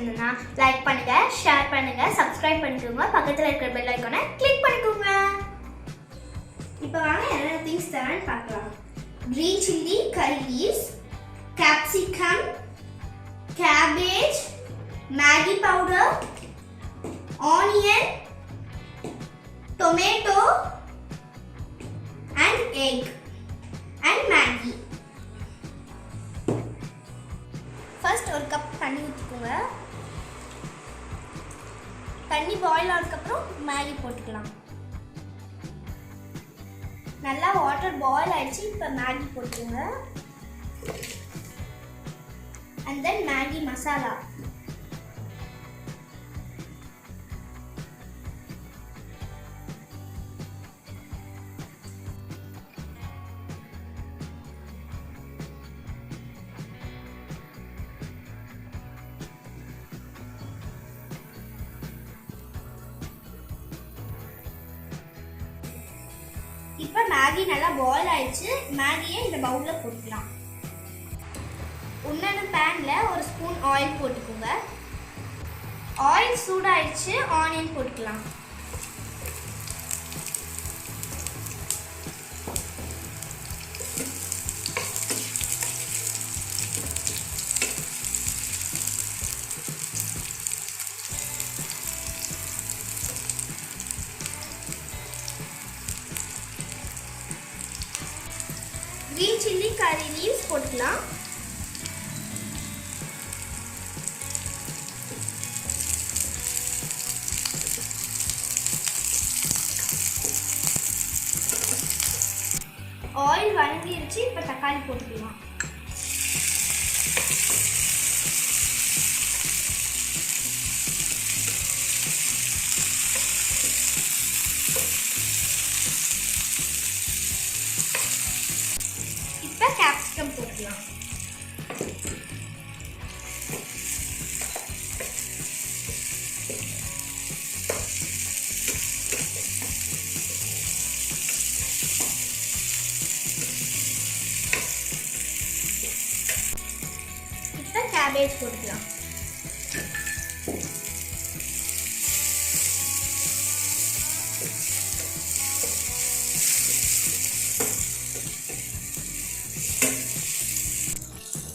பிடிச்சிருந்தா லைக் பண்ணுங்க, ஷேர் பண்ணுங்க, சப்ஸ்கிரைப் பண்ணிக்கோங்க, பக்கத்துல இருக்கிற பெல் ஐகானை கிளிக் பண்ணிக்கோங்க. இப்போ வாங்க என்னென்ன திங்ஸ் தரேன்னு பார்க்கலாம். green chilli curry leaves, capsicum, cabbage, Maggi powder, onion, tomato and egg and Maggi. First ஒரு கப் தண்ணி ஊத்திக்கோங்க. தண்ணி பாயில் ஆனதுக்கு அப்புறம் மேகி போட்டுக்கலாம். நல்லா வாட்டர் பாயில் ஆயிடுச்சு. இப்போ மேகி போட்டுக்கோங்க. and then Maggi masala. இப்போ மேகி நல்லா பாயில் ஆயிடுச்சு. மேகியை இந்த பவுல்ல போட்டுக்கலாம். இன்னொரு பேன்ல ஒரு ஸ்பூன் ஆயில் போட்டுக்கோங்க. ஆயில் சூடாயிடுச்சு. ஆனியன் போட்டுக்கலாம். green chilli curry leaves போட்டுக்கலாம். ஆயில் வதங்கிருச்சு. இப்போ தக்காளி போட்டுக்கலாம். இப்போ கேப்சிகம் போட்டுக்கலாம். இப்போ கேபேஜ் போட்டுக்கலாம்.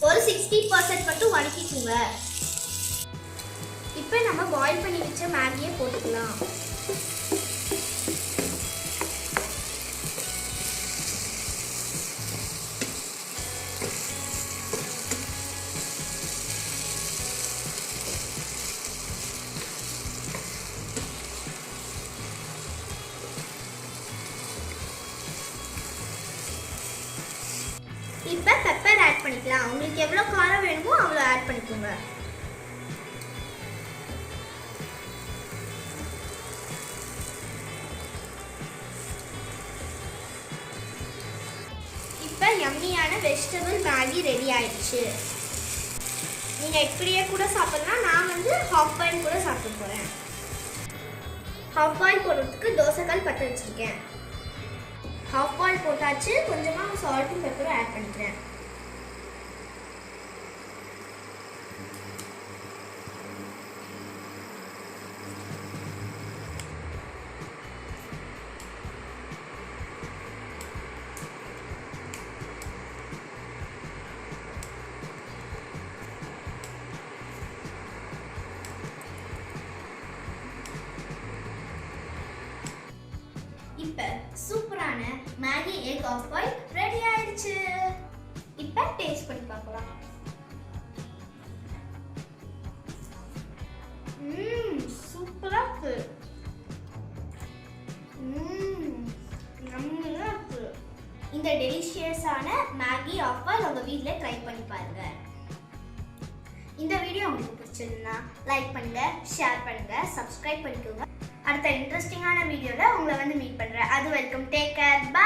ஒரு 60% மட்டும் வதக்கிக்குங்க. இப்போ நம்ம பாயில் பண்ணி வச்ச மேகியை போட்டுக்கலாம். இப்போ பெப்பர் ஆட் பண்ணிக்கலாம். உங்களுக்கு எவ்வளோ காரம் வேணுமோ அவ்வளோ ஆட் பண்ணிக்கோங்க. இப்போ யம்மியான வெஜிடபிள் மேகி ரெடி ஆயிடுச்சு. நீங்கள் இப்படியே கூட சாப்பிடலாம். நான் ஹாஃப் பாயில் கூட சாப்பிட போகிறேன். ஹாஃப் பாயில் போடுறதுக்கு தோசைக்கல் பற்ற வச்சுருக்கேன். ஹாஃப் பாயில் போட்டாச்சு. கொஞ்சமாக சால்ட்டும் பெப்பரும் ஆட் பண்ணிக்கிறேன். இப்போ சூப்பரான Maggi egg half boil ready ஆயிடுச்சு. இப்போ டேஸ்ட் பண்ணி பார்க்கலாம். சூப்பரா இருக்கு. நம்மளா இருக்கு. இந்த டெலிஷியஸான மேகி ஆஃப் பாயில் உங்க வீட்ல ட்ரை பண்ணி பாருங்க. இந்த வீடியோ உங்களுக்கு பிடிச்சிருந்தா லைக் பண்ணுங்க, ஷேர் பண்ணுங்க, சப்ஸ்கிரைப் பண்ணிக்கோங்க. அடுத்த இன்ட்ரெஸ்டிங்கான வீடியோல உங்களை மீட் பண்றேன். அது வரைக்கும் டேக் கேர். பை.